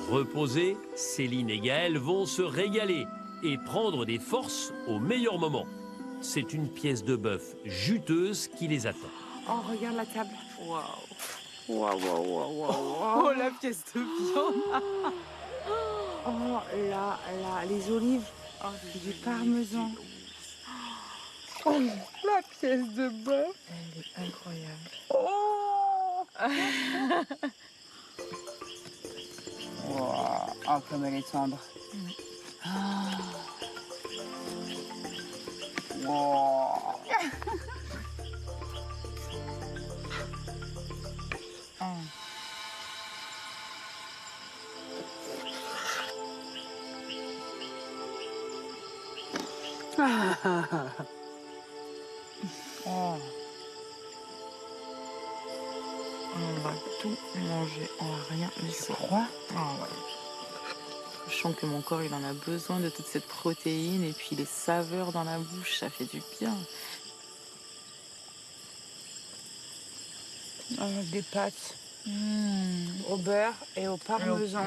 Reposées, Céline et Gaël vont se régaler et prendre des forces au meilleur moment. C'est une pièce de bœuf juteuse qui les attend.
Oh, regarde la table.
Waouh.
Waouh, waouh, waouh, waouh. Oh, la pièce de viande. Oh, là, les olives. Oh, du parmesan. Oh, la pièce de bœuf.
Elle est incroyable.
Oh. Oh, comme elle est tendre. Wow.
Oh. On va tout manger, on va rien laisser.
Quoi?
Ah ouais. Je sens que mon corps il en a besoin de toute cette protéine et puis les saveurs dans la bouche, ça fait du bien.
Des pâtes au beurre et au parmesan.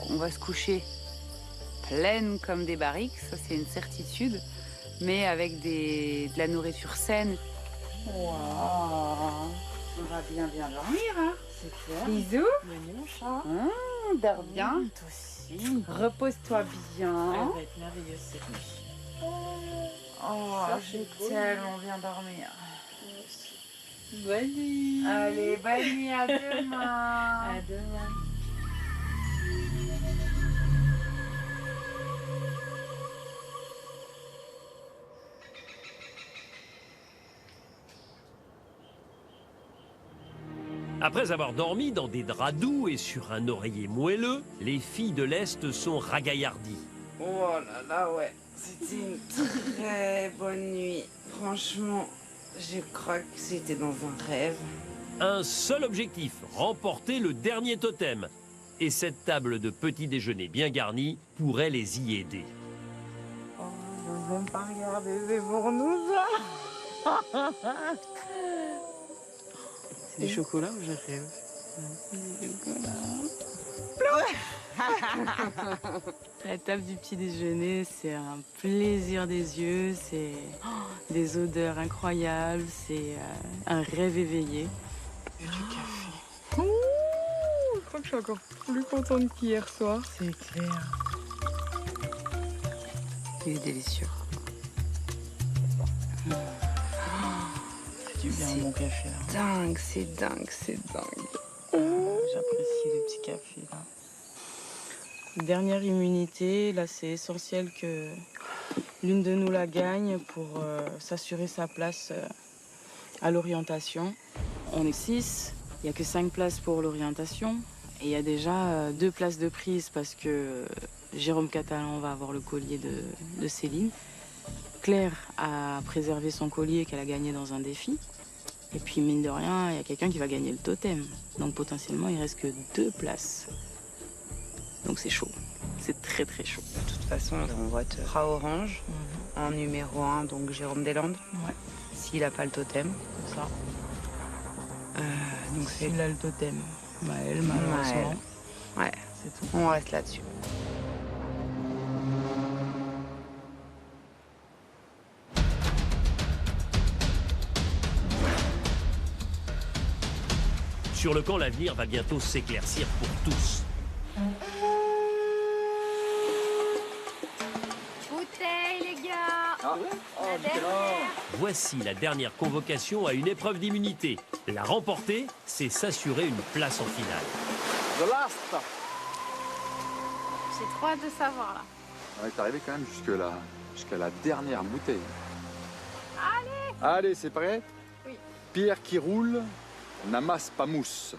On va se coucher pleine comme des barriques, ça c'est une certitude, mais avec de la nourriture saine. Wow. On va bien dormir, hein?
C'est clair.
Bisous.
Bienvenue mon chat.
Dors bien.
Toi aussi.
Repose-toi bien.
Elle va être merveilleuse cette nuit.
Oh, j'ai tellement bien dormir.
Bonne nuit.
Allez, bonne nuit, à demain.
À demain.
Après avoir dormi dans des draps doux et sur un oreiller moelleux, les filles de l'Est sont ragaillardies.
Oh là là, ouais. C'était une très bonne nuit. Franchement, je crois que c'était dans un rêve.
Un seul objectif, remporter le dernier totem. Et cette table de petit déjeuner bien garnie pourrait les y aider.
Oh, je n'ose même pas regarder, c'est pour nous ça.
C'est du chocolat ou je rêve? La table du petit déjeuner, c'est un plaisir des yeux, c'est des odeurs incroyables, c'est un rêve éveillé. Du café.
Ouh, je crois que je suis encore plus contente qu'hier soir.
C'est clair. Il est délicieux. C'est du bien mon café là.
Dingue, c'est dingue, c'est dingue.
J'apprécie le petit café là. Dernière immunité, là c'est essentiel que l'une de nous la gagne pour s'assurer sa place à l'orientation. On est 6, il n'y a que 5 places pour l'orientation et il y a déjà 2 places de prise parce que Jérôme Catalan va avoir le collier de Céline. Claire a préservé son collier qu'elle a gagné dans un défi. Et puis mine de rien, il y a quelqu'un qui va gagner le totem. Donc potentiellement il reste que 2 places. Donc c'est chaud, c'est très très chaud.
De toute façon, on vote rat orange. En numéro 1, donc Jérôme Deslandes.
Ouais.
S'il n'a pas le totem.
C'est ça.
Donc c'est
S'il a le totem, Maël, malheureusement.
Ouais,
c'est tout.
On reste là-dessus.
Sur le camp, l'avenir va bientôt s'éclaircir pour tous.
Bouteille, les gars.
Ah ouais?
La dernière.
Voici la dernière convocation à une épreuve d'immunité. La remporter, c'est s'assurer une place en finale.
The last.
J'ai trop hâte de savoir là.
On est arrivé quand même jusqu'à la dernière bouteille.
Allez.
Allez, c'est prêt?
Oui.
Pierre qui roule n'amasse pas mousse.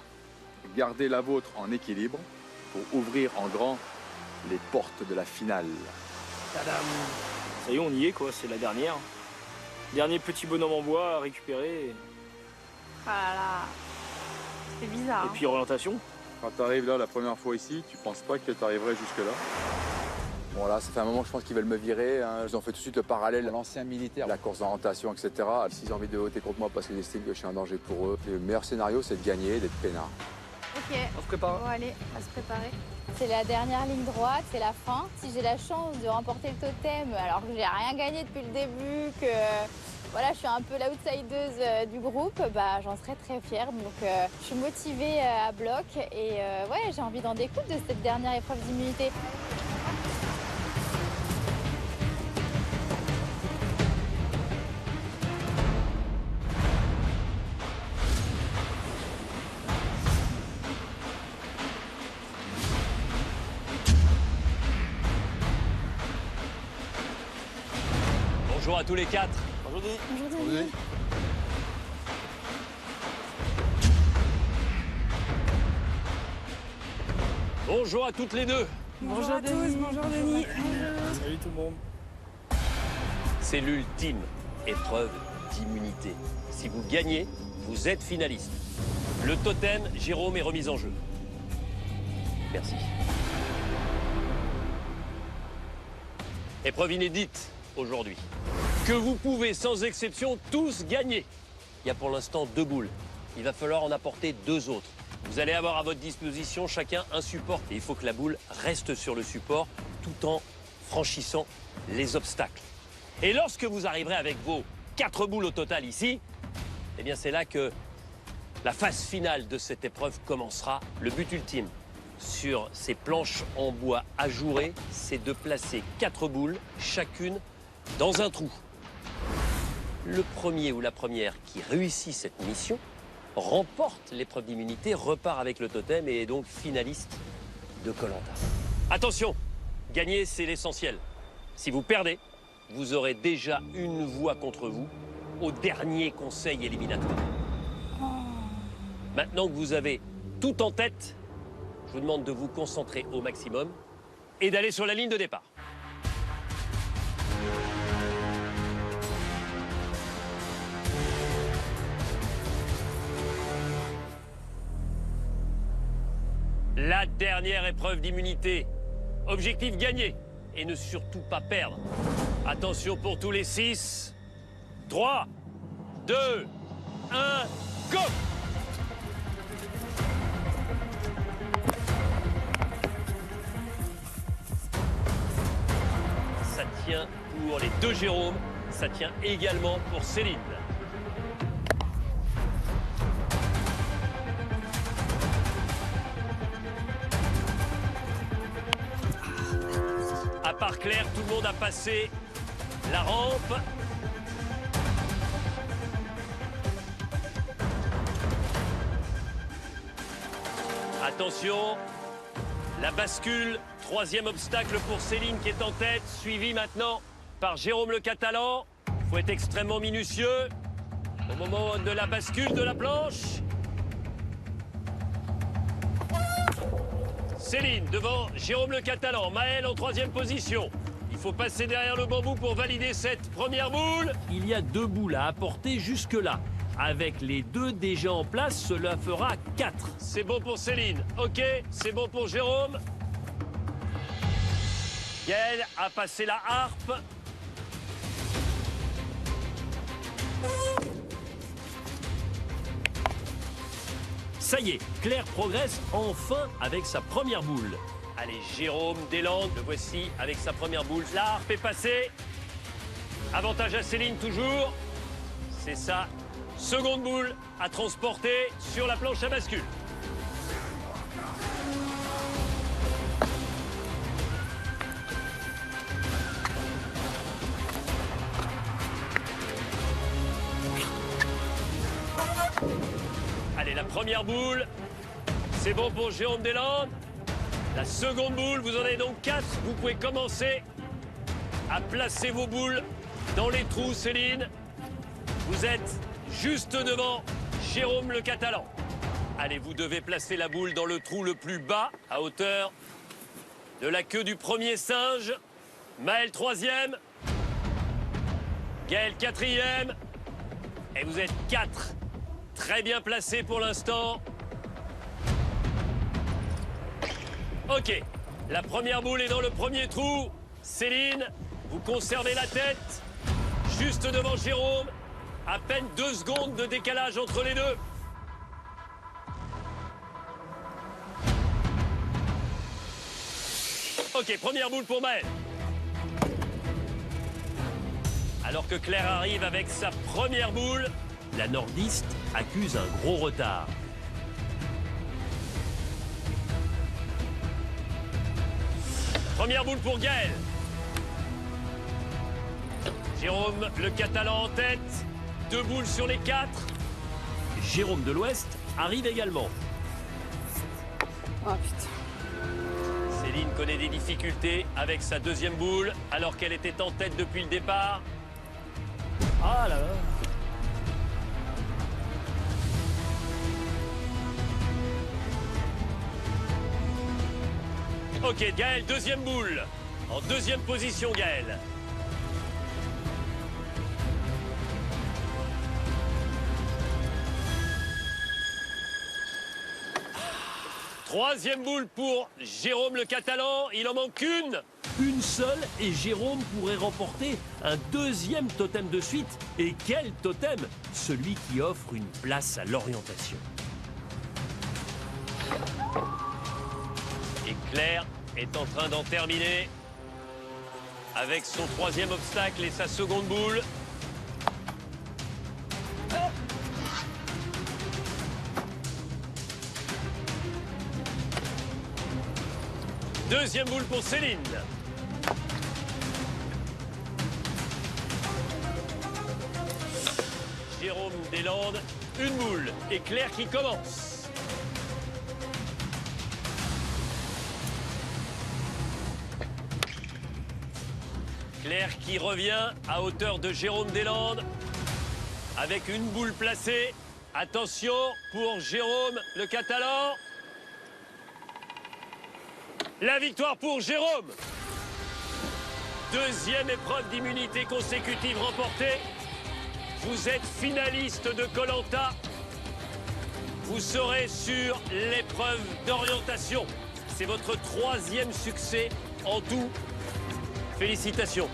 Gardez la vôtre en équilibre pour ouvrir en grand les portes de la finale.
Tadam. Ça y est, on y est quoi, c'est la dernière. Dernier petit bonhomme en bois à récupérer.
Ah là là. C'est bizarre.
Et puis orientation.
Quand tu arrives là la première fois ici, tu penses pas que tu arriverais jusque-là. Bon là, ça fait un moment que je pense qu'ils veulent me virer. Hein. Ils ont fait tout de suite le parallèle à l'ancien militaire, la course d'orientation, etc. S'ils ont envie de voter contre moi parce qu'ils estiment que je suis un danger pour eux, le meilleur scénario, c'est de gagner, d'être peinard.
Ok.
On se prépare.
Bon, allez, on va se préparer. C'est la dernière ligne droite, c'est la fin. Si j'ai la chance de remporter le totem, alors que j'ai rien gagné depuis le début, que voilà, je suis un peu l'outsideuse du groupe, bah, j'en serais très fière. Donc je suis motivée à bloc et ouais, j'ai envie d'en découdre de cette dernière épreuve d'immunité.
Bonjour à tous les quatre.
Bonjour Denis.
Bonjour Denis.
Bonjour à toutes les deux.
Bonjour à tous, bonjour Denis.
Salut tout le monde.
C'est l'ultime épreuve d'immunité. Si vous gagnez, vous êtes finaliste. Le totem, Jérôme, est remis en jeu. Merci. Épreuve inédite aujourd'hui, que vous pouvez sans exception tous gagner. Il y a pour l'instant 2 boules. Il va falloir en apporter 2 autres. Vous allez avoir à votre disposition chacun un support. Et il faut que la boule reste sur le support tout en franchissant les obstacles. Et lorsque vous arriverez avec vos 4 boules au total ici, eh bien c'est là que la phase finale de cette épreuve commencera. Le but ultime sur ces planches en bois ajourées, c'est de placer 4 boules, chacune dans un trou. Le premier ou la première qui réussit cette mission remporte l'épreuve d'immunité, repart avec le totem et est donc finaliste de Koh-Lanta. Attention, gagner c'est l'essentiel. Si vous perdez, vous aurez déjà une voix contre vous au dernier conseil éliminatoire. Maintenant que vous avez tout en tête, je vous demande de vous concentrer au maximum et d'aller sur la ligne de départ. La dernière épreuve d'immunité. Objectif gagner et ne surtout pas perdre. Attention pour tous les 6. 3, 2, 1, go! Ça tient pour les 2 Jérôme, ça tient également pour Céline. À part Claire, tout le monde a passé la rampe. Attention, la bascule, 3e obstacle pour Céline qui est en tête, suivi maintenant par Jérôme le Catalan. Il faut être extrêmement minutieux au moment de la bascule de la planche. Céline devant Jérôme le Catalan, Maël en 3e position. Il faut passer derrière le bambou pour valider cette première boule. Il y a 2 boules à apporter jusque-là. Avec les 2 déjà en place, cela fera 4. C'est bon pour Céline. Ok, c'est bon pour Jérôme. Gaël a passé la harpe. Ça y est, Claire progresse enfin avec sa première boule. Allez, Jérôme Deslandes, le voici avec sa première boule. La harpe est passée. Avantage à Céline toujours. C'est sa seconde boule à transporter sur la planche à bascule. Allez, la première boule, c'est bon pour Jérôme Deslandes. La seconde boule, vous en avez donc 4. Vous pouvez commencer à placer vos boules dans les trous, Céline. Vous êtes juste devant Jérôme le Catalan. Allez, vous devez placer la boule dans le trou le plus bas, à hauteur de la queue du premier singe. Maël, 3e. Gaël, 4e. Et vous êtes 4. Très bien placé pour l'instant. Ok, la première boule est dans le premier trou. Céline, vous conservez la tête. Juste devant Jérôme. À peine 2 secondes de décalage entre les deux. Ok, première boule pour Maël. Alors que Claire arrive avec sa première boule, la nordiste accuse un gros retard. Première boule pour Gaël. Jérôme, le Catalan en tête. 2 boules sur les 4. Jérôme de l'Ouest arrive également.
Oh putain.
Céline connaît des difficultés avec sa deuxième boule, alors qu'elle était en tête depuis le départ. Ah là là. Ok, Gaël, deuxième boule. En deuxième position, Gaël. Troisième boule pour Jérôme le Catalan. Il en manque une. Une seule et Jérôme pourrait remporter un 2e totem de suite. Et quel totem? Celui qui offre une place à l'orientation. Et Claire est en train d'en terminer avec son 3e obstacle et sa seconde boule. Deuxième boule pour Céline. Jérôme Deslandes, une boule. Et Claire qui commence. Claire qui revient à hauteur de Jérôme Deslandes avec une boule placée. Attention pour Jérôme le Catalan. La victoire pour Jérôme. 2e épreuve d'immunité consécutive remportée. Vous êtes finaliste de Koh-Lanta. Vous serez sur l'épreuve d'orientation. C'est votre 3e succès en tout. Félicitations.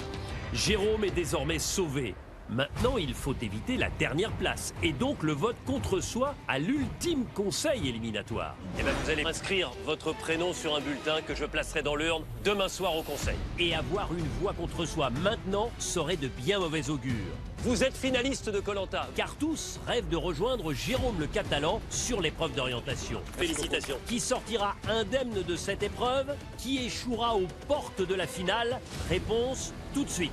Jérôme est désormais sauvé. Maintenant, il faut éviter la dernière place et donc le vote contre soi à l'ultime conseil éliminatoire. Eh bien, vous allez inscrire votre prénom sur un bulletin que je placerai dans l'urne demain soir au conseil. Et avoir une voix contre soi maintenant serait de bien mauvais augure. Vous êtes finaliste de Koh-Lanta, car tous rêvent de rejoindre Jérôme le Catalan sur l'épreuve d'orientation. Félicitations. Qui sortira indemne de cette épreuve? Qui échouera aux portes de la finale? Réponse tout de suite.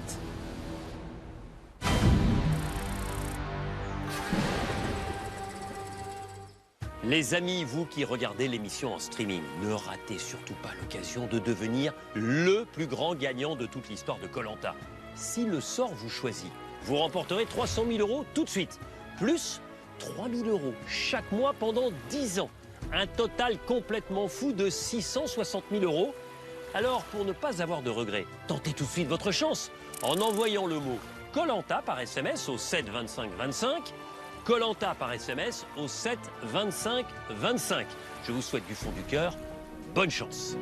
Les amis, vous qui regardez l'émission en streaming, ne ratez surtout pas l'occasion de devenir le plus grand gagnant de toute l'histoire de Koh-Lanta. Si le sort vous choisit, vous remporterez 300 000 € tout de suite, plus 3 000 € chaque mois pendant 10 ans. Un total complètement fou de 660 000 €. Alors, pour ne pas avoir de regrets, tentez tout de suite votre chance en envoyant le mot Koh-Lanta par SMS au 7 25 25. Koh-Lanta par SMS au 7 25 25. Je vous souhaite du fond du cœur, bonne chance.